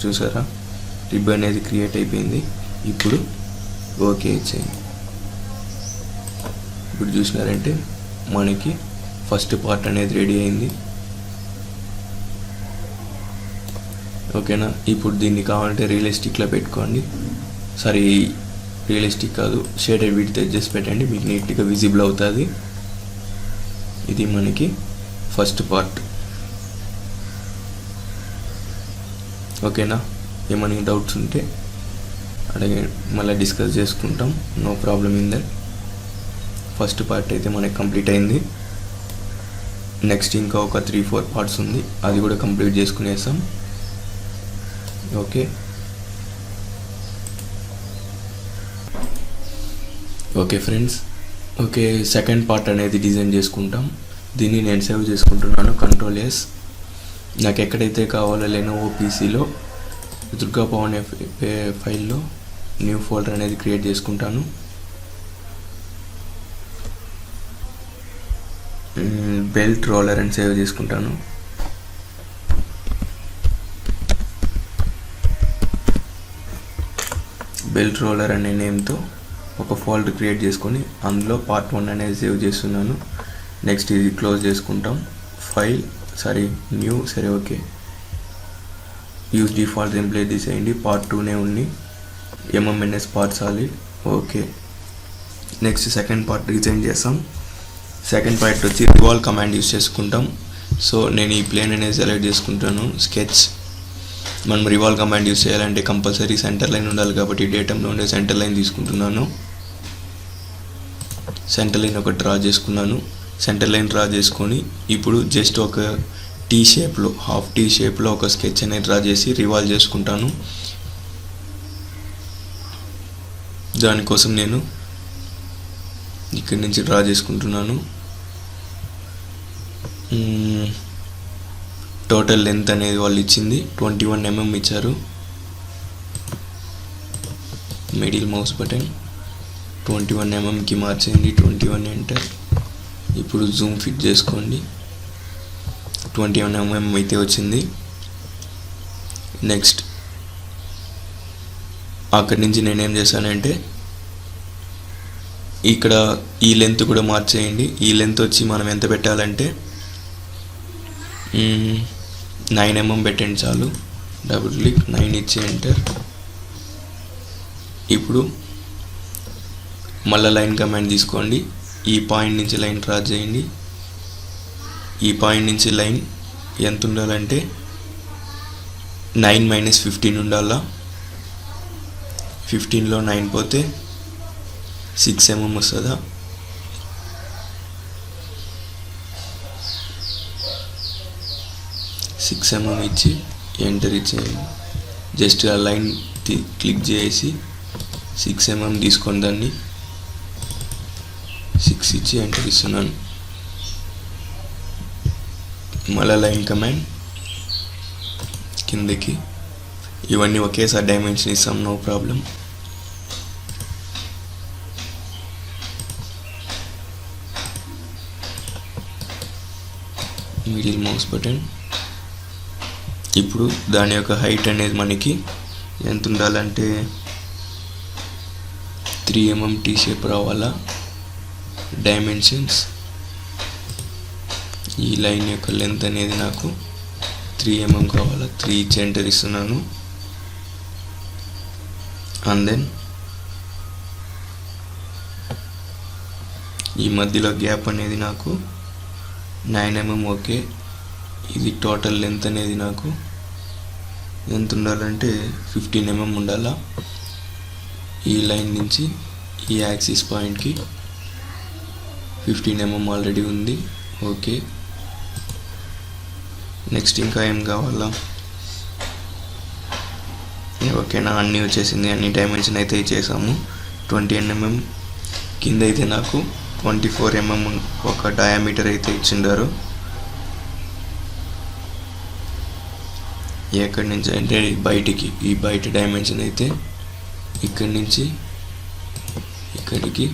చూసారా, రిబ్ అనేది క్రియేట్ అయిపోయింది. ఇప్పుడు ఓకే ఇచ్చేయండి. ఇప్పుడు చూసినారంటే మనకి ఫస్ట్ పార్ట్ అనేది రెడీ అయింది. ఓకేనా, ఇప్పుడు దీన్ని కావాలంటే రియలిస్టిక్లో పెట్టుకోండి. సారీ, రియలిస్టిక్ కాదు, షేడెడ్ విడ్త్ అడ్జస్ట్ పెట్టండి, మీకు నీట్గా విజిబుల్ అవుతుంది. ఇది మనకి ఫస్ట్ పార్ట్. ఓకేనా, ఏమైనా డౌట్స్ ఉంటే అలాగే మళ్ళీ డిస్కస్ చేసుకుంటాం. No problem in that. First part అయితే మనకి కంప్లీట్ అయింది. నెక్స్ట్ ఇంకా ఒక 3-4 పార్ట్స్ ఉంది, అది కూడా కంప్లీట్ చేసుకునేసాం. Okay friends, okay second part అనేది డిజైన్ చేసుకుంటాం. దీన్ని నేను సేవ్ చేసుకుంటున్నాను, Ctrl+S. నాకు ఎక్కడైతే కావాలో లెనోవో పీసీలో దుర్గా పవన్ ఫైల్లో న్యూ ఫోల్డర్ అనేది క్రియేట్ చేసుకుంటాను. బెల్ట్ రోలర్ అని సేవ్ చేసుకుంటాను. బెల్ట్ రోలర్ అనే నేమ్తో ఒక ఫోల్డర్ క్రియేట్ చేసుకొని అందులో పార్ట్ 1 అనేది సేవ్ చేస్తున్నాను. నెక్స్ట్ ఇది క్లోజ్ చేసుకుంటాం. New okay, use default template తీసేయండి. పార్ట్ 2నే ఉంది, MMNS part solid. Okay, next second part design చేస్తాం. సెకండ్ పార్ట్ వచ్చి రివాల్వ్ కమాండ్ యూజ్ చేసుకుంటాం. సో నేను ఈ ప్లేన్ అనేది సెలెక్ట్ చేసుకుంటాను. స్కెచ్, మనం రివాల్వ్ కమాండ్ యూజ్ చేయాలంటే కంపల్సరీ సెంటర్ లైన్ ఉండాలి కాబట్టి డేటంలో ఉండే సెంటర్ లైన్ తీసుకుంటున్నాను. సెంటర్ లైన్ ఒక డ్రా చేసుకున్నాను. సెంటర్ లైన్ డ్రా చేసుకొని ఇప్పుడు జస్ట్ ఒక టీ షేప్లో, హాఫ్ టీ షేప్లో ఒక స్కెచ్ అనేది డ్రా చేసి రివాల్వ్ చేసుకుంటాను. దానికోసం నేను ఇక్కడి నుంచి డ్రా చేసుకుంటున్నాను. టోటల్ లెంత్ అనేది వాళ్ళు ఇచ్చింది 21 mm ఇచ్చారు. మిడిల్ మౌస్ బటన్ 21 mmకి మార్చేయండి. 21 ఎంటర్. ఇప్పుడు జూమ్ ఫిట్ చేసుకోండి. 21 mm అయితే వచ్చింది. నెక్స్ట్ అక్కడి నుంచి నేనేం చేశానంటే ఇక్కడ ఈ లెంత్ కూడా మార్చేయండి. ఈ లెంత్ వచ్చి మనం ఎంత పెట్టాలంటే 9 mm పెట్టండి చాలు. డబుల్ క్లిక్ 9 ఇచ్చి ఎంటర్. ఇప్పుడు మళ్ళీ లైన్ కమాండ్ తీసుకోండి. ఈ పాయింట్ నుంచి లైన్ డ్రా చేయండి. ఈ పాయింట్ నుంచి లైన్ ఎంత ఉండాలంటే 9 - 15 ఉండాలా. 15లో 9 పోతే 6 mm వస్తుందా. 6 mm ఇచ్చి ఎంటర్ ఇచ్చేయండి. జస్ట్ ఆ లైన్ క్లిక్ చేసి 6 mm తీసుకొని దాన్ని 6 ఇచ్చి ఎంటర్ ఇస్తున్నాను. మళ్ళీ లైన్ కమాండ్ కిందకి. ఇవన్నీ ఒకేసారి డైమెన్షన్ ఇస్తాం, no problem. Middle mouse button. ఇప్పుడు దాని యొక్క హైట్ అనేది మనకి ఎంత ఉండాలంటే 3 mm టీ షేప్ రావాలా. డైమెన్షన్స్, ఈ లైన్ యొక్క లెంత్ అనేది నాకు 3 mm కావాలా. 3 ఇచ్చి ఎంటర్ ఇస్తున్నాను. అండ్ దెన్ ఈ మధ్యలో గ్యాప్ అనేది నాకు 9 mm. ఓకే, ఇది టోటల్ లెంత్ అనేది నాకు ఎంత ఉండాలంటే 15 mm ఉండాలా. ఈ లైన్ నుంచి ఈ యాక్సిస్ పాయింట్కి 15 mm ఆల్రెడీ ఉంది. ఓకే, నెక్స్ట్ ఇంకా ఏం కావాలా. ఓకేనా, అన్నీ వచ్చేసింది. అన్ని డైమెన్షన్ అయితే ఇచ్చేసాము. 20 mm కింద అయితే నాకు 24 mm ఒక డయామీటర్ అయితే ఇచ్చిండారు. ఎక్కడి నుంచి అంటే బయటికి, ఈ బయట డైమెన్షన్ అయితే ఇక్కడి నుంచి ఇక్కడికి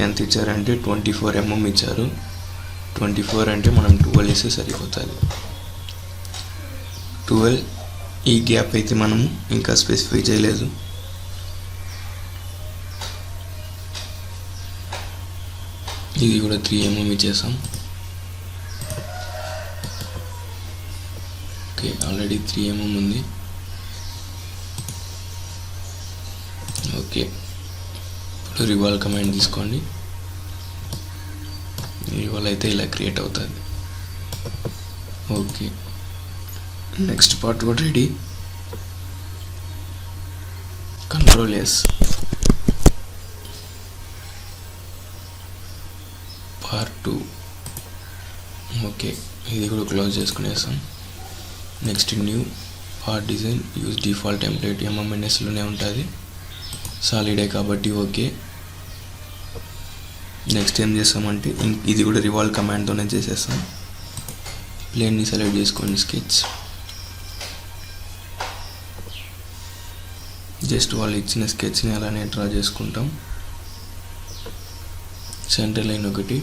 ఎంత ఇచ్చారంటే 24 mm ఇచ్చారు. 24 అంటే మనం 12 ఇస్తే సరిపోతుంది. 12 ఈ గ్యాప్ అయితే మనము ఇంకా స్పెసిఫై చేయలేదు. ఇది కూడా 3 mm ఇచ్చేసాం. ఓకే, ఆల్రెడీ 3 mm ఉంది. ఓకే, ఇప్పుడు రివాల్వ్ కమాండ్ తీసుకోండి. రివాల్వ్ అయితే ఇలా క్రియేట్ అవుతుంది. ఓకే, నెక్స్ట్ పార్ట్ కూడా ready. Control S, part 2. Okay, ఇది కూడా క్లోజ్ చేసుకునేసాం. Next new part design, use default template. MMNSలోనే ఉంటుంది, సాలిడే కాబట్టి. ఓకే, నెక్స్ట్ ఏం చేస్తామంటే ఇది కూడా రివాల్వ్ కమాండ్తోనే చేసేస్తాం. ప్లేన్ని సెలెక్ట్ చేసుకోండి, స్కెచ్. జస్ట్ వాళ్ళు ఇచ్చిన స్కెచ్ని అలానే డ్రా చేసుకుంటాం. సెంటర్ లైన్ ఒకటి,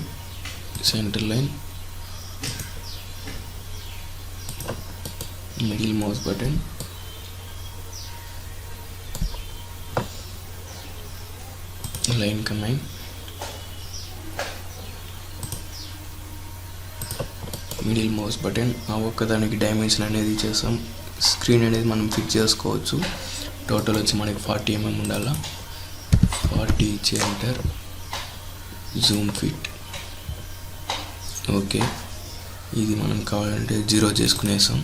centre line, middle mouse button, line command, middle mouse button. ఆ ఒక్కదానికి డైమెన్షన్ అనేది చేస్తాం. స్క్రీన్ అనేది మనం ఫిట్ చేసుకోవచ్చు. టోటల్ వచ్చి మనకి 40 mm ఉండాలా. 40 ఇచ్చి ఎంటర్, జూమ్ ఫిట్. ఓకే, ఇది మనం కావాలంటే 0 చేసుకునేసాం.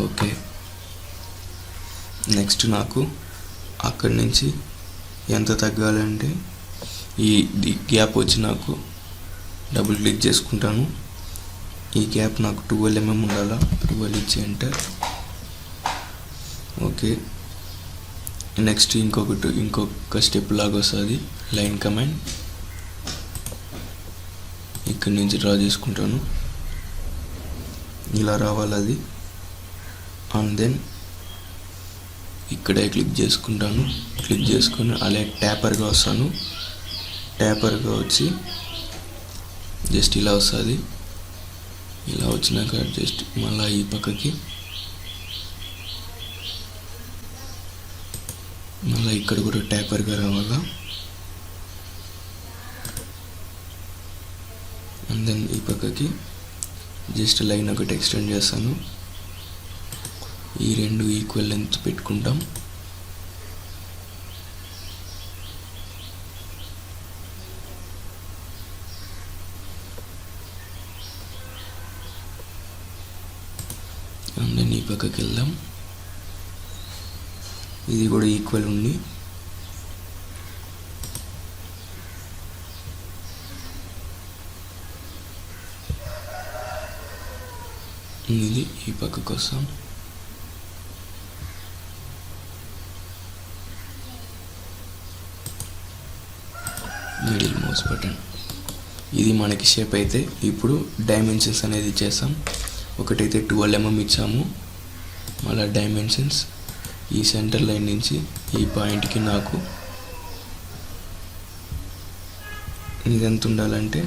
ఓకే, నెక్స్ట్ నాకు అక్కడి నుంచి ఎంత తగ్గాలంటే ఈ గ్యాప్ వచ్చి నాకు డబుల్ క్లిక్ చేసుకుంటాను. ఈ గ్యాప్ నాకు 12 mm ఉండాలా. 12 ఇచ్చి ఎంటర్. ఓకే, నెక్స్ట్ ఇంకొక స్టెప్ లాగా వస్తుంది, లైన్ కమాండ్. ఇక్కడి నుంచి డ్రా చేసుకుంటాను, ఇలా రావాలి అది. అండ్ దెన్ ఇక్కడే క్లిక్ చేసుకుంటాను. క్లిక్ చేసుకొని అలా ట్యాపర్గా వస్తాను. ట్యాపర్గా వచ్చి జస్ట్ ఇలా వస్తుంది. ఇలా వచ్చినాక జస్ట్ మళ్ళీ ఈ పక్కకి, మళ్ళీ ఇక్కడ కూడా ట్యాపర్గా రావాలా. అండ్ దెన్ ఈ పక్కకి జస్ట్ లైన్ ఒకటి ఎక్స్టెండ్ చేస్తాను. ఈ రెండు ఈక్వల్ లెంత్ పెట్టుకుంటాం. అండ్ దెన్ ఈ పక్కకి వెళ్దాం. ఇది కూడా ఈక్వల్ ఉంది. ఇది ఈ పక్కకు వస్తాం. Middle mouse button. ఇది మనకి షేప్ అయితే ఇప్పుడు డైమెన్షన్స్ అనేది ఇచ్చేస్తాం. ఒకటైతే 12 mm ఇచ్చాము. మళ్ళీ డైమెన్షన్స్ ఈ సెంటర్ లైన్ నుంచి ఈ పాయింట్కి నాకు ఇది ఎంత ఉండాలంటే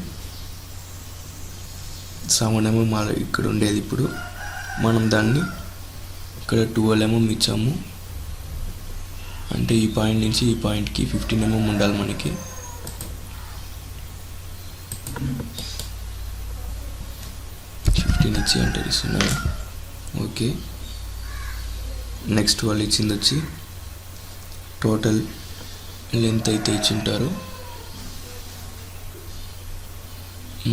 7 mm ఇక్కడ ఉండేది. ఇప్పుడు మనం దాన్ని ఇక్కడ 12 mm ఇచ్చాము అంటే ఈ పాయింట్ నుంచి ఈ పాయింట్కి 15 mm ఉండాలి మనకి. ఇచ్చి ఎంటర్ ఇస్తున్నారు. ఓకే, నెక్స్ట్ వాళ్ళు ఇచ్చింది వచ్చి టోటల్ లెంత్ అయితే ఇచ్చింటారు.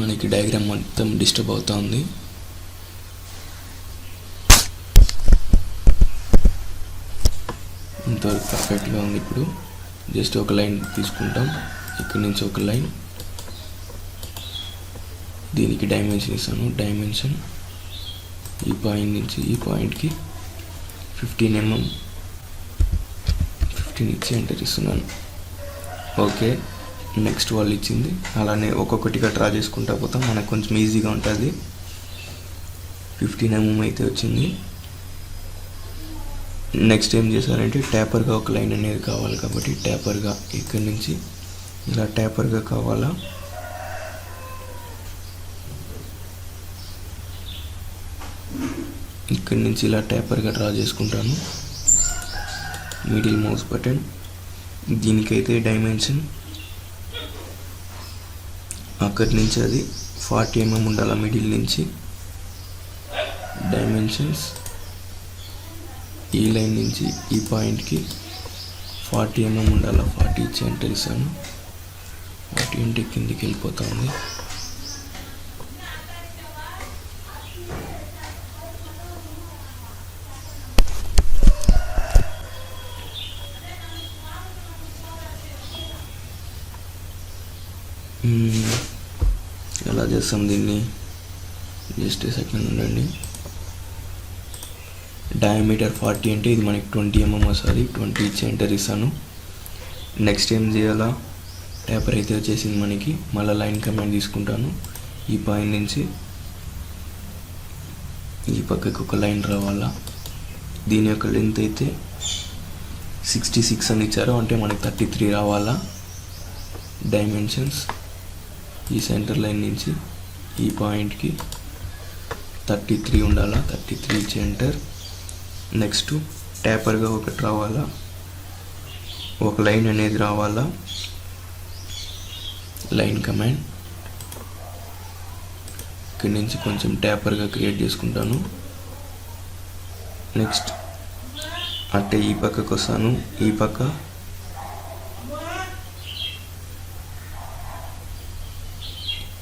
మనకి డయాగ్రామ్ మొత్తం డిస్టర్బ్ అవుతా ఉంది. ఇంతవరకు పర్ఫెక్ట్గా ఉంది. ఇప్పుడు జస్ట్ ఒక లైన్ తీసుకుంటాం. ఇక్కడి నుంచి ఒక లైన్, దీనికి డైమెన్షన్ ఇస్తాను. డైమెన్షన్ ఈ పాయింట్ నుంచి ఈ పాయింట్కి 15 mm 15 ఇచ్చి ఎంటర్ ఇస్తున్నాను. ఓకే, నెక్స్ట్ వాళ్ళు ఇచ్చింది అలానే ఒక్కొక్కటిగా డ్రా చేసుకుంటా పోతాం. మనకు కొంచెం ఈజీగా ఉంటుంది. 15 mm అయితే వచ్చింది. నెక్స్ట్ ఏం చేశారంటే ట్యాపర్గా ఒక లైన్ అనేది కావాలి కాబట్టి ట్యాపర్గా ఇక్కడి నుంచి ఇలా ట్యాపర్గా కావాలా. ఇక్కడి నుంచి ఇలా టేపర్గా డ్రా చేసుకుంటాను. మిడిల్ మౌస్ బటన్, దీనికైతే డైమెన్షన్ అక్కడి నుంచి అది 40 mm ఉండాలి. మిడిల్ నుంచి డైమెన్షన్స్ ఈ లైన్ నుంచి ఈ పాయింట్కి 40 mm ఉండాలి. 40 ఇచ్చి ఎంటర్ ఇస్తాను. 40 అంటే కిందికి వెళ్ళిపోతా ఉంది. ఎలా చేస్తాం దీన్ని, జస్ట్ సెకండ్ ఉండండి. డయామీటర్ 40 అంటే ఇది మనకి 20 mm వస్తుంది. 20 ఇచ్చి ఎంటర్ ఇస్తాను. నెక్స్ట్ ఏం చేయాలా, టేపర్ అయితే వచ్చేసింది మనకి. మళ్ళీ లైన్ కమాండ్ తీసుకుంటాను. ఈ పాయింట్ నుంచి ఈ పక్కకి ఒక లైన్ రావాలా. దీని యొక్క లెంత్ అయితే 66 అని ఇచ్చారు, అంటే మనకి 33 రావాలా. డైమెన్షన్స్ ఈ సెంటర్ లైన్ నుంచి ఈ పాయింట్కి 33 ఉండాలా. 33 ఇచ్చి ఎంటర్. నెక్స్ట్ టేపర్గా ఒకటి రావాలా, ఒక లైన్ అనేది రావాలా. లైన్ కమాండ్ ఇక్కడి నుంచి కొంచెం టేపర్గా క్రియేట్ చేసుకుంటాను. నెక్స్ట్ అంటే ఈ పక్కకు వస్తాను. ఈ పక్క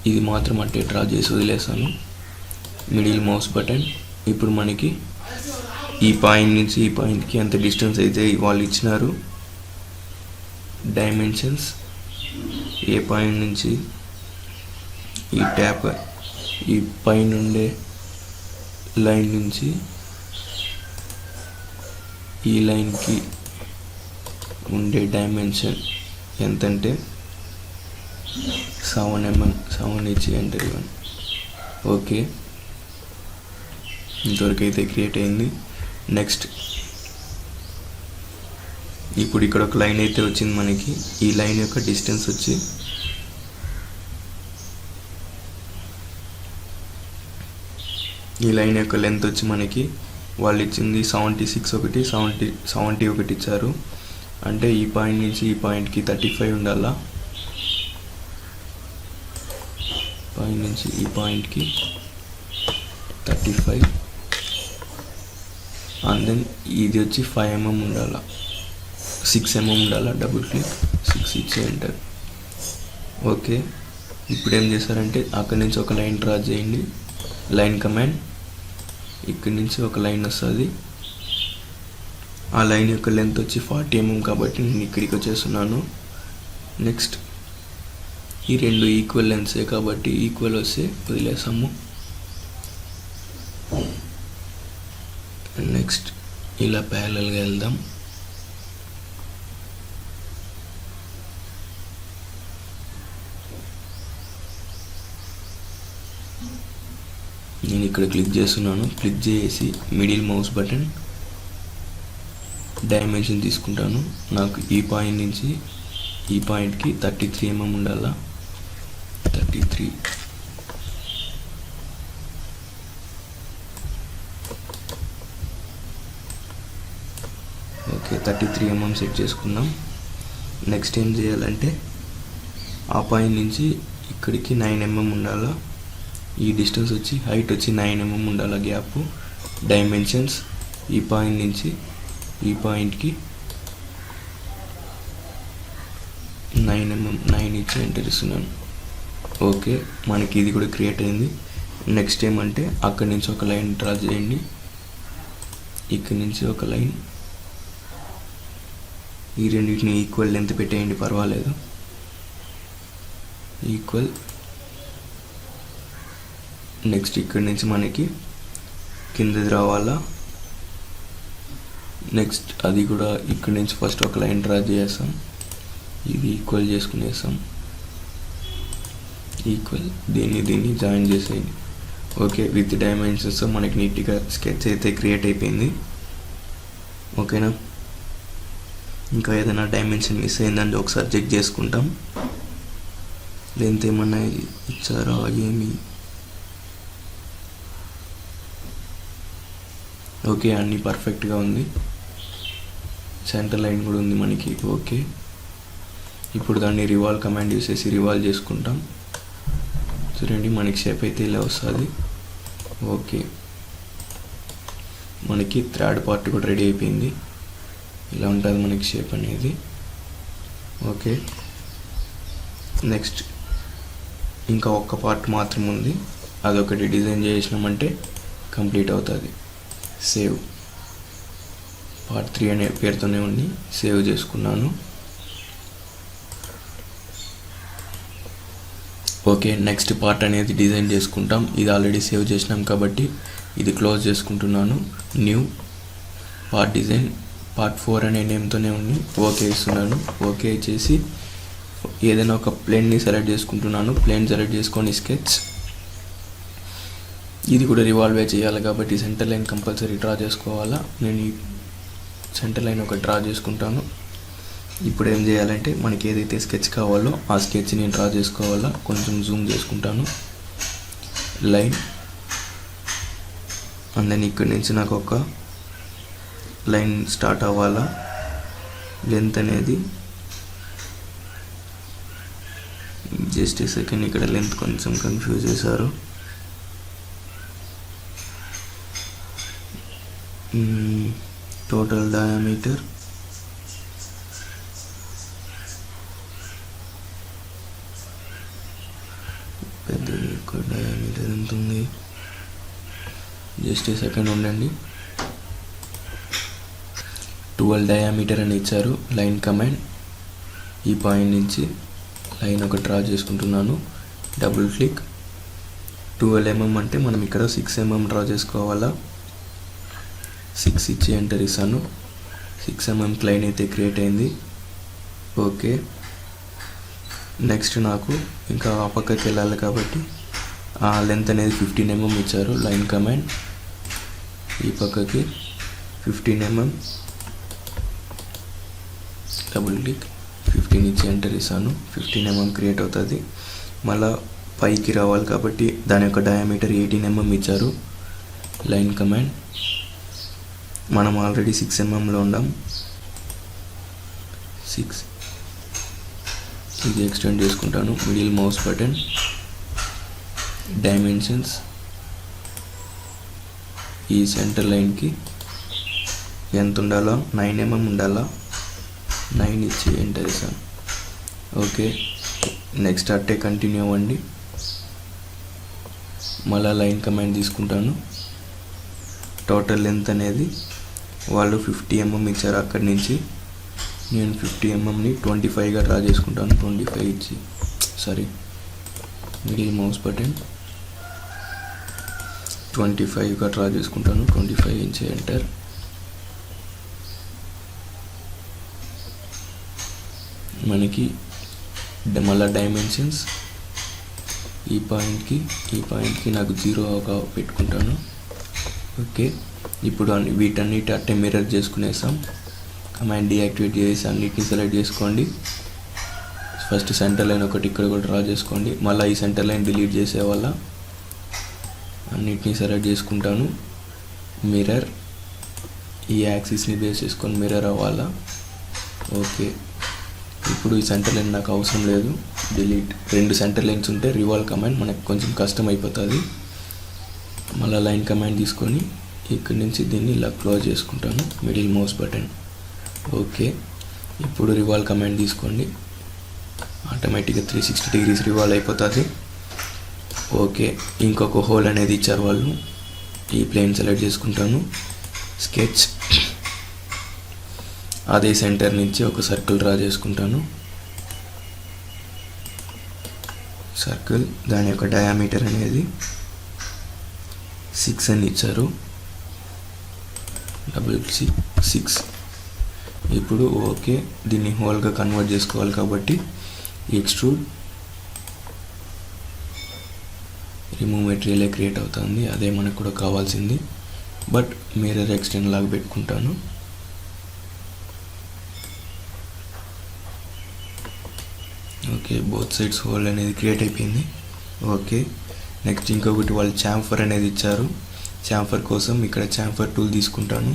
ఇది మాత్రం అంటే డ్రా చేసి వదిలేసాను. Middle mouse button. ఇప్పుడు మనకి ఈ పాయింట్ నుంచి ఈ పాయింట్కి ఎంత డిస్టెన్స్ అయితే వాళ్ళు ఇచ్చినారు. డైమెన్షన్స్ ఏ పాయింట్ నుంచి ఈ ట్యాపర్ ఈ పైన ఉండే లైన్ నుంచి ఈ లైన్కి ఉండే డైమెన్షన్ ఎంతంటే 7 mm. 7 ఇచ్చి ఎంటర్ ఇవ్వండి. ఓకే, ఇంతవరకు అయితే క్రియేట్ అయింది. నెక్స్ట్ ఇప్పుడు ఇక్కడ ఒక లైన్ అయితే వచ్చింది మనకి. ఈ లైన్ యొక్క డిస్టెన్స్ వచ్చి ఈ లైన్ యొక్క లెంత్ వచ్చి మనకి వాళ్ళు ఇచ్చింది 76 ఒకటి 70 ఒకటి ఇచ్చారు. అంటే ఈ పాయింట్ నుంచి ఈ పాయింట్కి 35 ఉండాలా. పాయింట్ నుంచి ఈ పాయింట్కి 35 అండ్ దెన్ ఇది వచ్చి 5 mm ఉండాలా. 6 mm ఉండాలా. డబుల్ క్లిక్ 6 ఇచ్చి ఎంటర్. ఓకే, ఇప్పుడు ఏం చేస్తారంటే అక్కడి నుంచి ఒక లైన్ డ్రా చేయండి. లైన్ కమాండ్ ఇక్కడి నుంచి ఒక లైన్ వస్తుంది. ఆ లైన్ యొక్క లెంత్ వచ్చి 40 mm కాబట్టి నేను ఇక్కడికి వచ్చేస్తున్నాను. నెక్స్ట్ ఈ రెండు ఈక్వల్ లెన్సే కాబట్టి ఈక్వల్ వస్తే వదిలేసాము. నెక్స్ట్ ఇలా ప్యారలల్గా వెళ్దాం. నేను ఇక్కడ క్లిక్ చేస్తున్నాను. క్లిక్ చేసి మిడిల్ మౌస్ బటన్ డైమెన్షన్ తీసుకుంటాను. నాకు ఈ పాయింట్ నుంచి ఈ పాయింట్కి 33 mm ఉండాలా. 33 ఓకే, 33 mm సెట్ చేసుకుందాం. నెక్స్ట్ ఏం చేయాలంటే ఆ పాయింట్ నుంచి ఇక్కడికి 9 mm ఉండాలా. ఈ డిస్టెన్స్ వచ్చి హైట్ వచ్చి 9 mm ఉండాలా గ్యాప్. డైమెన్షన్స్ ఈ పాయింట్ నుంచి ఈ పాయింట్కి 9 mm 9 ఇచ్చి ఎంటర్ ఇస్తున్నాను. ఓకే, మనకి ఇది కూడా క్రియేట్ అయింది. నెక్స్ట్ ఏమంటే అక్కడి నుంచి ఒక లైన్ డ్రా చేయండి. ఇక్కడి నుంచి ఒక లైన్, ఈ రెండింటిని ఈక్వల్ లెంత్ పెట్టేయండి, పర్వాలేదు. ఈక్వల్. నెక్స్ట్ ఇక్కడి నుంచి మనకి కిందది రావాలా. నెక్స్ట్ అది కూడా ఇక్కడి నుంచి ఫస్ట్ ఒక లైన్ డ్రా చేస్తాం. ఇది ఈక్వల్ చేసుకునేస్తాం. ఈక్వల్ దీన్ని జాయిన్ చేసేయండి. ఓకే, విత్ డైమెన్షన్స్ మనకి నీట్గా స్కెచ్ అయితే క్రియేట్ అయిపోయింది. ఓకేనా, ఇంకా ఏదైనా డైమెన్షన్ మిస్ అయిందంటే ఒకసారి చెక్ చేసుకుంటాం. లెంత్ ఏమన్నా ఇచ్చారా ఏమి. ఓకే, అన్నీ పర్ఫెక్ట్గా ఉంది. సెంటర్ లైన్ కూడా ఉంది మనకి. ఓకే, ఇప్పుడు దాన్ని రివాల్వ్ కమాండ్ యూస్ చేసి రివాల్వ్ చేసుకుంటాం. చూడండి, మనకి షేప్ అయితే ఇలా వస్తుంది. ఓకే, మనకి థర్డ్ పార్ట్ కూడా రెడీ అయిపోయింది. ఇలా ఉంటుంది మనకి షేప్ అనేది. ఓకే, నెక్స్ట్ ఇంకా ఒక్క పార్ట్ మాత్రం ఉంది, అదొకటి డిజైన్ చేసినామంటే కంప్లీట్ అవుతుంది. సేవ్ పార్ట్ 3 అనే పేరుతోనే ఉండి సేవ్ చేసుకున్నాను. ఓకే, నెక్స్ట్ పార్ట్ అనేది డిజైన్ చేసుకుంటాం. ఇది ఆల్రెడీ సేవ్ చేసినాం కాబట్టి ఇది క్లోజ్ చేసుకుంటున్నాను. న్యూ పార్ట్ డిజైన్ పార్ట్ 4 అనే నేమ్తోనే ఉండి ఓకే ఇస్తున్నాను. ఓకే చేసి ఏదైనా ఒక ప్లేన్ని సెలెక్ట్ చేసుకుంటున్నాను. ప్లేన్ సెలెక్ట్ చేసుకొని స్కెచ్. ఇది కూడా రివాల్వ్ చేయాలి కాబట్టి సెంటర్ లైన్ కంపల్సరీ డ్రా చేసుకోవాలా. నేను ఈ సెంటర్ లైన్ ఒక డ్రా చేసుకుంటాను. ఇప్పుడు ఏం చేయాలంటే మనకి ఏదైతే స్కెచ్ కావాలో ఆ స్కెచ్ నేను డ్రా చేసుకోవాలా. కొంచెం జూమ్ చేసుకుంటాను. లైన్ అండ్ ఇక్కడి నుంచి నాకు ఒక లైన్ స్టార్ట్ అవ్వాలా. లెంత్ అనేది జస్ట్ సెకండ్, ఇక్కడ లెంత్ కొంచెం కన్ఫ్యూజ్ చేశారు. టోటల్ డయామీటర్ పెద్ద డయామీటర్ ఎంత ఉంది? జస్ట్ సెకండ్ ఉండండి. 12 డయామీటర్ అని ఇచ్చారు. లైన్ కమాండ్ ఈ పాయింట్ నుంచి లైన్ ఒక డ్రా చేసుకుంటున్నాను. Double click. 12 mm అంటే మనం ఇక్కడ 6 mm డ్రా చేసుకోవాలా. 6 ఇచ్చి ఎంటర్ ఇస్తాను. 6 mm లైన్ అయితే క్రియేట్ అయింది. ఓకే, నెక్స్ట్ నాకు ఇంకా ఆ పక్కకి వెళ్ళాలి కాబట్టి ఆ లెంత్ అనేది 15 mm ఇచ్చారు. లైన్ కమాండ్ ఈ పక్కకి 15 mm డబుల్ క్లిక్ 15 ఇచ్చి ఎంటర్ ఇస్తాను. 15 mm క్రియేట్ అవుతుంది. మళ్ళీ పైకి రావాలి కాబట్టి దాని యొక్క డయామీటర్ 18 mm ఇచ్చారు. లైన్ కమాండ్ మనం ఆల్రెడీ 6 mmలో ఉన్నాం. 6 ఇది ఎక్స్టెండ్ చేసుకుంటాను. మిడిల్ మౌస్ బటన్, డైమెన్షన్స్ ఈ సెంటర్ లైన్కి ఎంత ఉండాలో 9 mm ఉండాలా. 9 ఇచ్చి ఎంటర్ ఇస్తాను. ఓకే, నెక్స్ట్ అట్టే కంటిన్యూ అవ్వండి. మళ్ళీ లైన్ కమాండ్ తీసుకుంటాను. టోటల్ లెంత్ అనేది వాళ్ళు 50 mm ఇచ్చారు. అక్కడి నుంచి నేను 50 mmని 25గా డ్రా చేసుకుంటాను. 25 ఇచ్చి మిడిల్ మౌస్ బటన్ 25గా డ్రా చేసుకుంటాను. 25 ఇంచ్ ఎంటర్. మనకి మళ్ళీ డైమెన్షన్స్ ఈ పాయింట్కి నాకు 0గా పెట్టుకుంటాను. ఓకే, ఇప్పుడు వీటన్నిటి అట్టే మిర్రర్ చేసుకునేసాం. కమాండ్ డీయాక్టివేట్ చేసి అన్నిటిని సెలెక్ట్ చేసుకోండి. ఫస్ట్ సెంటర్ లైన్ ఒకటి ఇక్కడ కూడా డ్రా చేసుకోండి. మళ్ళీ ఈ సెంటర్ లైన్ డిలీట్ చేసే వల్ల అన్నిటిని సెలెక్ట్ చేసుకుంటాను. మిర్రర్ ఈ యాక్సిస్ని బేస్ చేసుకొని మిర్రర్ అవ్వాలా. ఓకే, ఇప్పుడు ఈ సెంటర్ లైన్ నాకు అవసరం లేదు. డిలీట్. 2 సెంటర్ లైన్స్ ఉంటే రివాల్వ్ కమాండ్ మనకు కొంచెం కష్టం అయిపోతుంది. మళ్ళీ లైన్ కమాండ్ తీసుకొని ఇక్కడి నుంచి దీన్ని ఇలా క్లోజ్ చేసుకుంటాను. Middle mouse button. ఓకే, ఇప్పుడు రివాల్వ్ కమాండ్ తీసుకోండి. ఆటోమేటిక్గా 360 degrees రివాల్వ్ అయిపోతుంది. ఓకే, ఇంకొక హోల్ అనేది ఇచ్చారు వాళ్ళు. ఈ ప్లేన్ సెలెక్ట్ చేసుకుంటాను. స్కెచ్ అదే సెంటర్ నుంచి ఒక సర్కిల్ డ్రా చేసుకుంటాను. సర్కిల్ దాని యొక్క డయామీటర్ అనేది 6 అని ఇచ్చారు. డబుల్ 6. ఇప్పుడు ఓకే, దీన్ని హోల్గా కన్వర్ట్ చేసుకోవాలి కాబట్టి ఎక్స్ట్రూడ్ రిమూవ్ మెటీరియలే క్రియేట్ అవుతుంది. అదే మనకు కూడా కావాల్సింది. బట్ మిర్రర్ ఎక్స్టెండ్ లాగా పెట్టుకుంటాను. ఓకే, బోత్ సైడ్స్ హోల్ అనేది క్రియేట్ అయిపోయింది. ఓకే, నెక్స్ట్ ఇంకొకటి వాళ్ళు చాంఫర్ అనేది ఇచ్చారు. చాంఫర్ కోసం ఇక్కడ చాంఫర్ టూల్ తీసుకుంటాను.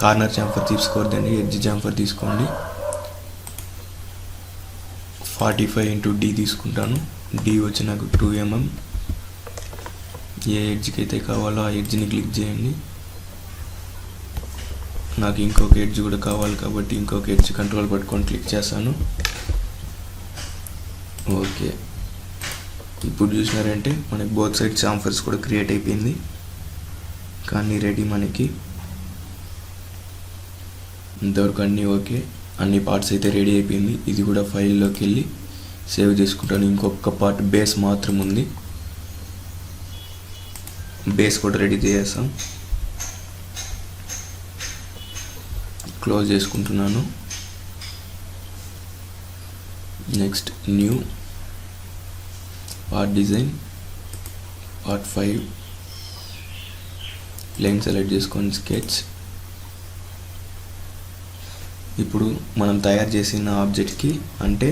కార్నర్ చాంఫర్ తీసుకోవద్దండి, ఎడ్జ్ చాంఫర్ తీసుకోండి. 45 into D తీసుకుంటాను. D వచ్చి నాకు 2 mm. ఏ ఎడ్జ్కి అయితే కావాలో ఆ ఎడ్జ్ని క్లిక్ చేయండి. నాకు ఇంకొక ఎడ్జ్ కూడా కావాలి కాబట్టి ఇంకొక ఎడ్జ్ కంట్రోల్ పట్టుకొని క్లిక్ చేస్తాను. ఓకే, ఇప్పుడు చూసినారంటే మనకి బోత్ సైడ్ చాంఫర్స్ కూడా క్రియేట్ అయిపోయింది. కానీ రెడీ మనకి ఇంతవరకు అన్నీ ఓకే, అన్ని పార్ట్స్ అయితే రెడీ అయిపోయింది. ఇది కూడా ఫైల్లోకి వెళ్ళి సేవ్ చేసుకుంటాను. ఇంకొక పార్ట్ బేస్ మాత్రం ఉంది, బేస్ కూడా రెడీ చేసేస్తాం. క్లోజ్ చేసుకుంటున్నాను. Next new part design part 5 plane select చేసుకొని స్కెచ్. ఇప్పుడు మనం తయారు చేసిన ఆబ్జెక్ట్కి అంటే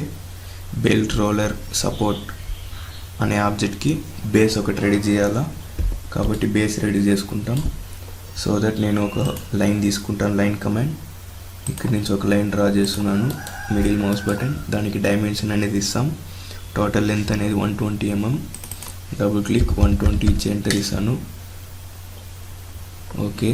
బెల్ట్ రోలర్ సపోర్ట్ అనే ఆబ్జెక్ట్కి బేస్ ఒకటి రెడీ చేయాలా, కాబట్టి బేస్ రెడీ చేసుకుంటాం. సో దట్ నేను ఒక లైన్ తీసుకుంటాను, లైన్ కమాండ్. ఇక్కడ నుంచి ఒక లైన్ డ్రా చేస్తున్నాను, మిడిల్ మౌస్ బటన్, దానికి డైమెన్షన్ అనేది ఇస్తాం. టోటల్ లెంత్ అనేది 120 mm. డబుల్ క్లిక్ 120 ఇచ్చి ఎంటర్ ఇస్తాను. ఓకే,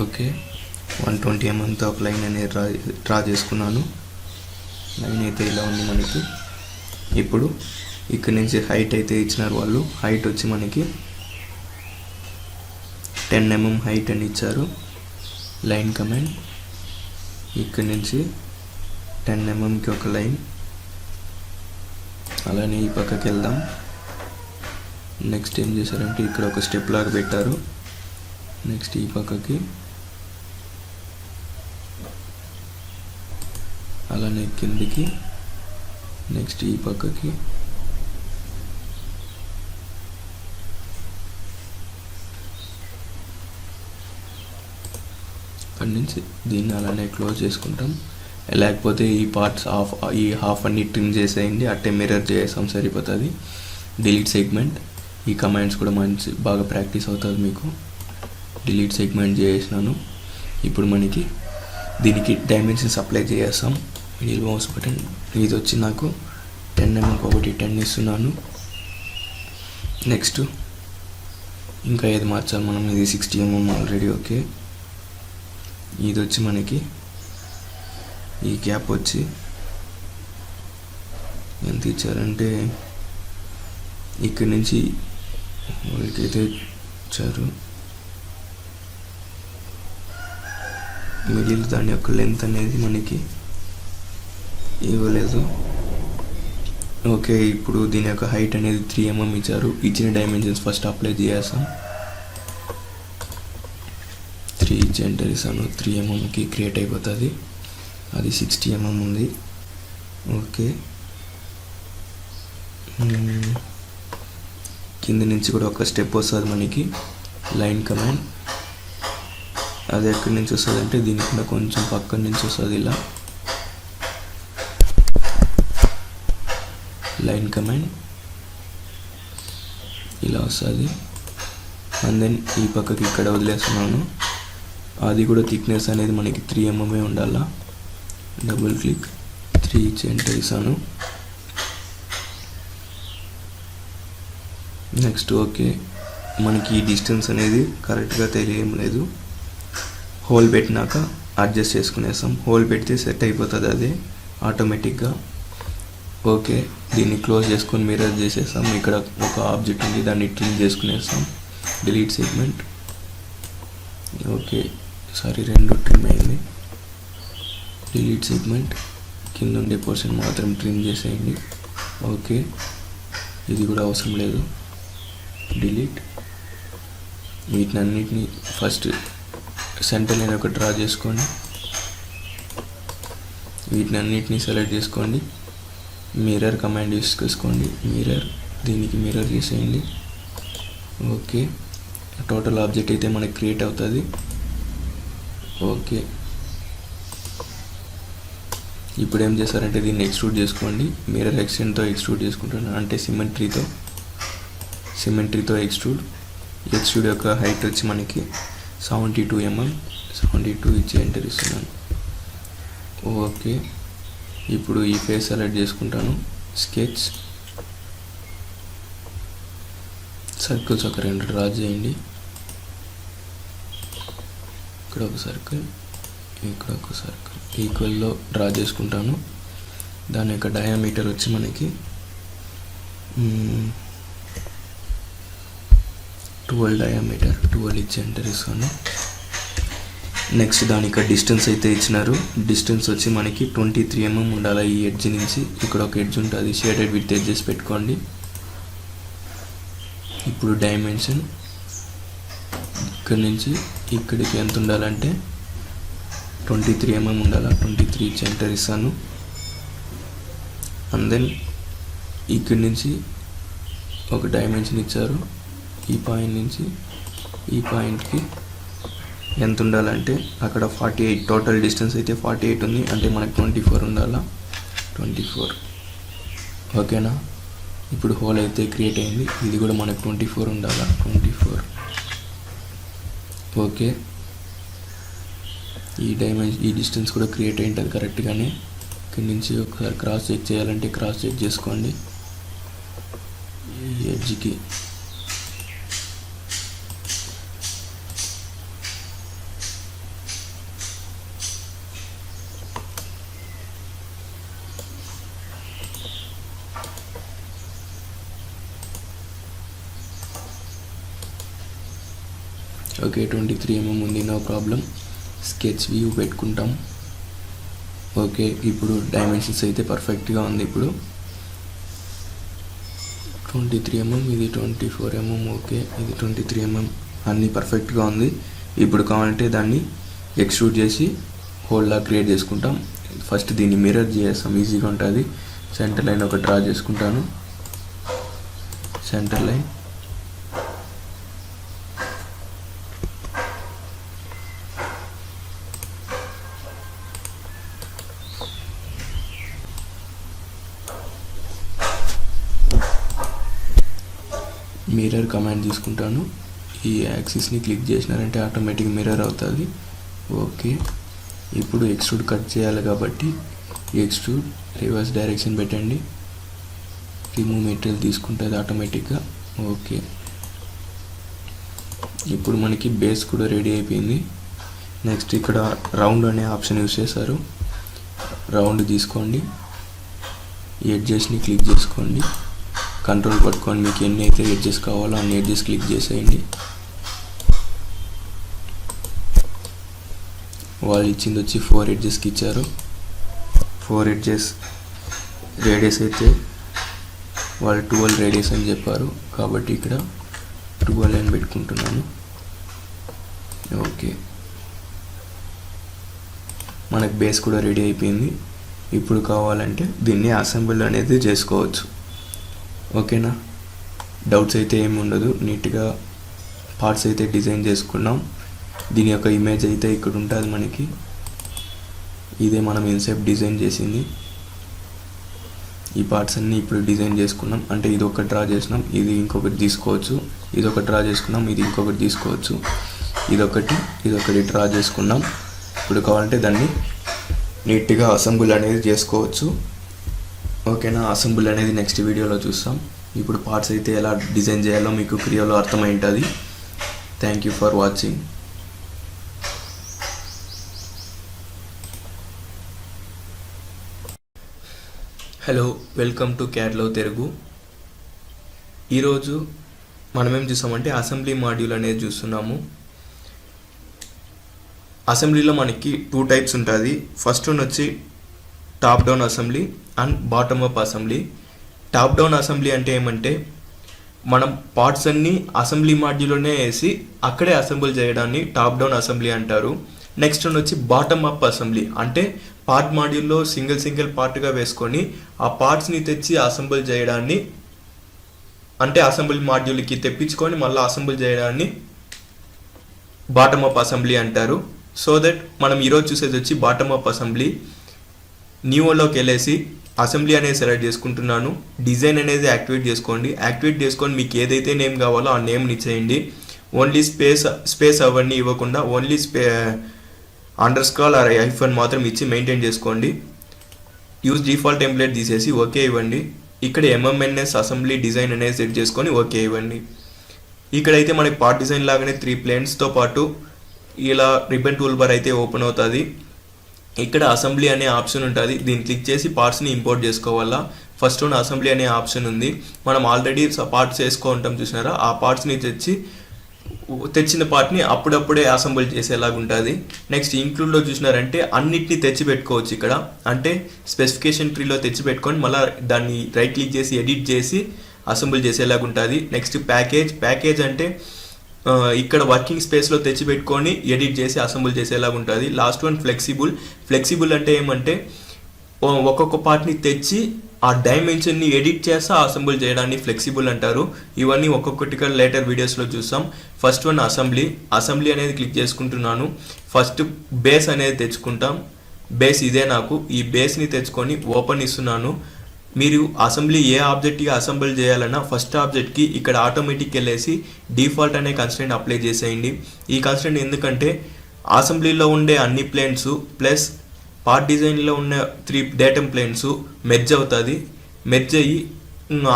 ఓకే 120 mm ఒక లైన్ అనేది డ్రా చేసుకున్నాను. లైన్ అయితే ఇలా ఉంది మనకి. ఇప్పుడు ఇక్కడ నుంచి హైట్ అయితే ఇచ్చినారు వాళ్ళు. హైట్ వచ్చి మనకి 10 mm హైట్ అని ఇచ్చారు. లైన్ కమాండ్, ఇక్కడ నుంచి 10 mmకి ఒక లైన్. అలానే ఈ పక్కకి వెళ్దాం. నెక్స్ట్ ఏం చేశారంటే ఇక్కడ ఒక స్టెప్ లాగా పెట్టారు. నెక్స్ట్ ఈ పక్కకి, అలానే కిందికి, నెక్స్ట్ ఈ పక్కకి, అక్కడి నుంచి దీన్ని అలానే క్లోజ్ చేసుకుంటాం. లేకపోతే ఈ పార్ట్స్ ఈ హాఫ్ అన్ని ట్రిమ్ చేసేయండి, అట్టే మిర్రర్ చేసాం సరిపోతుంది. డిలీట్ సెగ్మెంట్, ఈ కమాండ్స్ కూడా బాగా ప్రాక్టీస్ అవుతుంది మీకు. డిలీట్ సెగ్మెంట్ చేసినాను. ఇప్పుడు మనకి దీనికి డైమెన్షన్స్ అప్లై చేస్తాం. మిడిల్ మౌస్ బటన్, ఇది వచ్చి నాకు 10 mm ఒకటి 10 ఇస్తున్నాను. నెక్స్ట్ ఇంకా ఏది మార్చాలి మనం, ఇది 60 mm ఆల్రెడీ ఓకే. ఇది వచ్చి మనకి ఈ గ్యాప్ వచ్చి ఎంత ఇచ్చారంటే ఇక్కడి నుంచి వాళ్ళకైతే ఇచ్చారు మిడిల్, దాని యొక్క లెంత్ అనేది మనకి ఇవ్వలేదు. ఓకే, ఇప్పుడు దీని యొక్క హైట్ అనేది 3 mm ఇచ్చారు. ఇచ్చిన డైమెన్షన్స్ ఫస్ట్ అప్లై చేస్తాం. 3 ఇచ్చి ఎంటర్ ఇస్తాను. 3 mmకి క్రియేట్ అయిపోతుంది. అది 60 mm ఉంది. ఓకే, కింద నుంచి కూడా ఒక స్టెప్ వస్తుంది మనకి, లైన్ కమాండ్. అది ఎక్కడి నుంచి వస్తుంది అంటే దీనికన్నా కొంచెం పక్కన నుంచి వస్తుంది. ఇలా లైన్ కమాండ్ ఇలా వస్తుంది. అండ్ దెన్ ఈ పక్కకి ఇక్కడ వదిలేస్తున్నాను. అది కూడా థిక్నెస్ అనేది మనకి 3 mm ఉండాలా. డబుల్ క్లిక్ 3 ఇచ్చి ఎంటర్ ఇస్తాను. నెక్స్ట్ ఓకే, మనకి ఈ డిస్టెన్స్ అనేది కరెక్ట్గా తెలియడం లేదు. హోల్ పెట్టినాక అడ్జస్ట్ చేసుకునేస్తాం. హోల్ పెడితే సెట్ అయిపోతుంది అది ఆటోమేటిక్గా. ఓకే, దీన్ని క్లోజ్ చేసుకొని మిర్రర్ చేసేస్తాం. ఇక్కడ ఒక ఆబ్జెక్ట్ ఉంది, దాన్ని ట్రిమ్ చేసుకునేస్తాం. Delete segment. Okay, sorry 2 trim అయింది. డిలీట్ సెగ్మెంట్, కింద ఉండే పోర్షన్ మాత్రం ట్రిమ్ చేసేయండి. ఓకే, ఇది కూడా అవసరం లేదు. డిలీట్. వీటినన్నిటిని ఫస్ట్ సెంటర్ లైన్ ఒక డ్రా చేసుకోండి. వీటినన్నిటిని సెలెక్ట్ చేసుకోండి. మిర్రర్ కమాండ్ యూస్ చేసుకోండి. మిర్రర్, దీనికి మిర్రర్ చేసేయండి. ఓకే, టోటల్ ఆబ్జెక్ట్ అయితే మనకి క్రియేట్ అవుతుంది. ఓకే, ఇప్పుడు ఏం చేస్తారంటే దీన్ని ఎక్స్ట్రూడ్ చేసుకోండి. మిర్రర్ ఎక్స్టెండ్తో ఎక్స్ట్రూడ్ చేసుకుంటాను, అంటే సిమెట్రీతో ఎక్స్ట్రూడ్ యొక్క హైట్ వచ్చి మనకి 72 mm, 72 ఇచ్చి ఎంటర్ ఇస్తున్నాను. ఓకే, ఇప్పుడు ఈ ఫేస్ సెలెక్ట్ చేసుకుంటాను. స్కెచ్, సర్కిల్స్ ఒక 2 డ్రా చేయండి. ఇక్కడ ఒక సర్కిల్, ఇక్కడ ఒక సర్కిల్ ఈక్వల్లో డ్రా చేసుకుంటాను. దాని యొక్క డయామీటర్ వచ్చి మనకి 12 డయామీటర్, 12 ఇచ్చి ఎంటర్ ఇస్తాను. నెక్స్ట్ దాని యొక్క డిస్టెన్స్ అయితే ఇచ్చినారు. డిస్టెన్స్ వచ్చి మనకి 23 mm ఉండాలి. ఈ ఎడ్జ్ నుంచి ఇక్కడ ఒక ఎడ్జ్ ఉంటుంది, షేడెడ్ విత్ ఎడ్జెస్ పెట్టుకోండి. ఇప్పుడు డైమెన్షన్ ఇక్కడ నుంచి ఇక్కడికి ఎంత ఉండాలంటే 23 mm ఉండాలి. 23 ఇచ్చి ఎంటర్ ఇస్తాను. అండ్ దెన్ ఇక్కడి నుంచి ఒక డైమెన్షన్ ఇచ్చారు. ఈ పాయింట్ నుంచి ఈ పాయింట్కి ఎంత ఉండాలంటే అక్కడ 48, టోటల్ డిస్టెన్స్ అయితే 48 ఉంది, అంటే మనకు 24 ఉండాలా. 24 ఓకేనా. ఇప్పుడు హోల్ అయితే క్రియేట్ అయింది, ఇది కూడా మనకు 24 ఉండాలా. 24 ఓకే. ఈ డిస్టెన్స్ కూడా క్రియేట్ అయి ఉంటుంది కరెక్ట్గానే. ఇక్కడి నుంచి ఒకసారి క్రాస్ చెక్ చేయాలంటే క్రాస్ చెక్ చేసుకోండి. ఈ ఎడ్జ్కి ఓకే 23 mm ఉంది, నో ప్రాబ్లం. స్కెచ్ వ్యూ పెట్టుకుంటాం. ఓకే, ఇప్పుడు డైమెన్షన్స్ అయితే పర్ఫెక్ట్గా ఉంది. ఇప్పుడు 23 mm, ఇది 24 mm. ఓకే, ఇది 23 mm, అన్నీ పర్ఫెక్ట్గా ఉంది. ఇప్పుడు కావాలంటే దాన్ని ఎక్స్ట్రూడ్ చేసి హోల్లా క్రియేట్ చేసుకుంటాం. ఫస్ట్ దీన్ని మిర్రర్ చేస్తాం, ఈజీగా ఉంటుంది. సెంటర్ లైన్ ఒక డ్రా చేసుకుంటాను. సెంటర్ లైన్ మిర్రర్ కమాండ్ తీసుకుంటాను. ఈ యాక్సిస్ని క్లిక్ చేసినారంటే ఆటోమేటిక్ మిర్రర్ అవుతుంది. ఓకే, ఇప్పుడు ఎక్స్ట్రూడ్ కట్ చేయాలి కాబట్టి ఎక్స్ట్రూడ్ రివర్స్ డైరెక్షన్ పెట్టండి. రిమూవ్ మెటీరియల్ తీసుకుంటుంది ఆటోమేటిక్గా. ఓకే, ఇప్పుడు మనకి బేస్ కూడా రెడీ అయిపోయింది. నెక్స్ట్ ఇక్కడ రౌండ్ అనే ఆప్షన్ యూస్ చేశారు. రౌండ్ తీసుకోండి, ఈ ఎడ్జెస్ని క్లిక్ చేసుకోండి, కంట్రోల్ పట్టుకొని మీకు ఎన్ని అయితే ఎడ్జెస్ కావాలో అన్ని ఎడ్జెస్ క్లిక్ చేసేయండి. వాళ్ళు ఇచ్చింది వచ్చి 4 ఎడ్జెస్కి ఇచ్చారు. 4 ఎడ్జెస్ రేడియస్ అయితే వాళ్ళు 12 రేడియస్ అని చెప్పారు కాబట్టి ఇక్కడ 12 అని పెట్టుకుంటున్నాను. ఓకే, మనకు బేస్ కూడా రెడీ అయిపోయింది. ఇప్పుడు కావాలంటే దీన్ని అసెంబుల్ అనేది చేసుకోవచ్చు. ఓకేనా, డౌట్స్ అయితే ఏమి ఉండదు. నీట్గా పార్ట్స్ అయితే డిజైన్ చేసుకున్నాం. దీని యొక్క ఇమేజ్ అయితే ఇక్కడ ఉంటుంది మనకి. ఇదే మనం ఇన్సెప్ట్ డిజైన్ చేసింది. ఈ పార్ట్స్ అన్నీ ఇప్పుడు డిజైన్ చేసుకున్నాం. అంటే ఇది ఒకటి డ్రా చేసినాం, ఇది ఇంకొకటి తీసుకోవచ్చు. ఇది ఒకటి డ్రా చేసుకున్నాం, ఇది ఇంకొకటి తీసుకోవచ్చు. ఇదొకటి డ్రా చేసుకున్నాం. ఇప్పుడు కావాలంటే దాన్ని నీట్గా అసెంబుల్ అనేది చేసుకోవచ్చు. ఓకేనా, అసెంబుల్ అనేది నెక్స్ట్ వీడియోలో చూస్తాం. ఇప్పుడు పార్ట్స్ అయితే ఎలా డిజైన్ చేయాలో మీకు క్రియాలో అర్థమై ఉంటుంది. Thank you for watching. Hello, welcome to క్యాడ్లో తెలుగు. ఈరోజు మనం ఏం చూసామంటే అసెంబ్లీ మాడ్యూల్ అనేది చూస్తున్నాము. అసెంబ్లీలో మనకి 2 టైప్స్ ఉంటుంది. ఫస్ట్ వన్ వచ్చి top down assembly and bottom up assembly. Top down assembly అంటే ఏమంటే మనం పార్ట్స్ అన్నీ అసెంబ్లీ మాడ్యూల్లోనే వేసి అక్కడే అసెంబుల్ చేయడాన్ని టాప్ డౌన్ అసెంబ్లీ అంటారు. నెక్స్ట్ వన్ వచ్చి బాటమ్ అప్ అసెంబ్లీ, అంటే పార్ట్ మాడ్యూల్లో సింగిల్ పార్ట్గా వేసుకొని ఆ పార్ట్స్ని తెచ్చి అసెంబుల్ చేయడాన్ని, అంటే అసెంబ్లీ మాడ్యూల్కి తెప్పించుకొని మళ్ళీ అసెంబుల్ చేయడాన్ని బాటమ్ అప్ అసెంబ్లీ అంటారు. సో దట్ మనం ఈరోజు చూసేది వచ్చి బాటమ్ అప్ అసెంబ్లీ. న్యూలోకి వెళ్ళేసి అసెంబ్లీ అనేది సెలెక్ట్ చేసుకుంటున్నాను. డిజైన్ అనేది యాక్టివేట్ చేసుకొని మీకు ఏదైతే నేమ్ కావాలో ఆ నేమ్ని ఇచ్చేయండి. ఓన్లీ స్పేస్ అవన్నీ ఇవ్వకుండా ఓన్లీ అండర్స్కోర్ ఆర్ ఐఫోన్ మాత్రం ఇచ్చి మెయింటైన్ చేసుకోండి. యూజ్ డిఫాల్ట్ టెంప్లెట్ తీసేసి ఓకే ఇవ్వండి. ఇక్కడ MMNS అసెంబ్లీ డిజైన్ అనేది సెట్ చేసుకొని ఓకే ఇవ్వండి. ఇక్కడైతే మనకి పార్ట్ డిజైన్ లాగానే 3 ప్లేన్స్తో పాటు ఇలా రిబన్ టూల్ బార్ అయితే ఓపెన్ అవుతుంది. ఇక్కడ అసెంబ్లీ అనే ఆప్షన్ ఉంటుంది. దీన్ని క్లిక్ చేసి పార్ట్స్ని ఇంపోర్ట్ చేసుకోవాలా. ఫస్ట్ వన్ అసెంబ్లీ అనే ఆప్షన్ ఉంది. మనం ఆల్రెడీ పార్ట్స్ వేసుకుంటాం చూసినారా, ఆ పార్ట్స్ని తెచ్చిన పార్ట్ని అప్పుడప్పుడే అసెంబుల్ చేసేలాగా ఉంటుంది. నెక్స్ట్ ఇంక్లూడ్లో చూసినారంటే అన్నిటిని తెచ్చి పెట్టుకోవచ్చు. ఇక్కడ అంటే స్పెసిఫికేషన్ ట్రీలో తెచ్చి పెట్టుకొని మళ్ళీ దాన్ని రైట్ క్లిక్ చేసి ఎడిట్ చేసి అసెంబుల్ చేసేలాగా ఉంటుంది. నెక్స్ట్ ప్యాకేజ్ అంటే ఇక్కడ వర్కింగ్ స్పేస్లో తెచ్చి పెట్టుకొని ఎడిట్ చేసి అసెంబుల్ చేసేలాగా ఉంటుంది. లాస్ట్ వన్ ఫ్లెక్సిబుల్ అంటే ఏమంటే ఒక్కొక్క పార్ట్ని తెచ్చి ఆ డైమెన్షన్ని ఎడిట్ చేసి అసెంబుల్ చేయడాన్ని ఫ్లెక్సిబుల్ అంటారు. ఇవన్నీ ఒక్కొక్కటిగా లేటర్ వీడియోస్లో చూసాం. ఫస్ట్ వన్ అసెంబ్లీ అనేది క్లిక్ చేసుకుంటున్నాను. ఫస్ట్ బేస్ అనేది తెచ్చుకుంటాం. బేస్ ఇదే నాకు. ఈ బేస్ని తెచ్చుకొని ఓపెన్ ఇస్తున్నాను. మీరు అసెంబ్లీ ఏ ఆబ్జెక్ట్కి అసెంబుల్ చేయాలన్నా ఫస్ట్ ఆబ్జెక్ట్కి ఇక్కడ ఆటోమేటిక్ వెళ్ళేసి డిఫాల్ట్ అనే కన్స్ట్రెంట్ అప్లై చేసేయండి. ఈ కన్స్ట్రెంట్ ఎందుకంటే అసెంబ్లీలో ఉండే అన్ని ప్లేన్స్ ప్లస్ పార్ట్ డిజైన్లో ఉన్న 3 డేటమ్ ప్లేన్స్ మెర్జ్ అవుతుంది. మెర్జ్ అయ్యి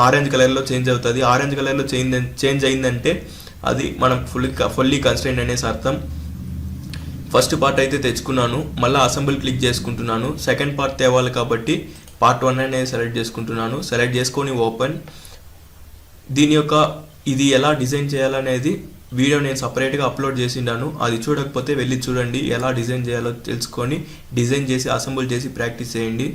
ఆరెంజ్ కలర్లో చేంజ్ అవుతుంది. ఆరెంజ్ కలర్లో చేంజ్ అయిందంటే అది మనం ఫుల్లీ కన్స్ట్రెంట్ అనేసి అర్థం. ఫస్ట్ పార్ట్ అయితే తెచ్చుకున్నాను. మళ్ళీ అసెంబుల్ క్లిక్ చేసుకుంటున్నాను. సెకండ్ పార్ట్ తేవాలి కాబట్టి పార్ట్ 1 అనేది సెలెక్ట్ చేసుకుంటున్నాను. సెలెక్ట్ చేసుకొని ఓపెన్. దీని యొక్క ఇది ఎలా డిజైన్ చేయాలనేది వీడియో నేను సపరేట్గా అప్లోడ్ చేసిండాను. అది చూడకపోతే వెళ్ళి చూడండి. ఎలా డిజైన్ చేయాలో తెలుసుకొని డిజైన్ చేసి అసెంబుల్ చేసి ప్రాక్టీస్ చేయండి.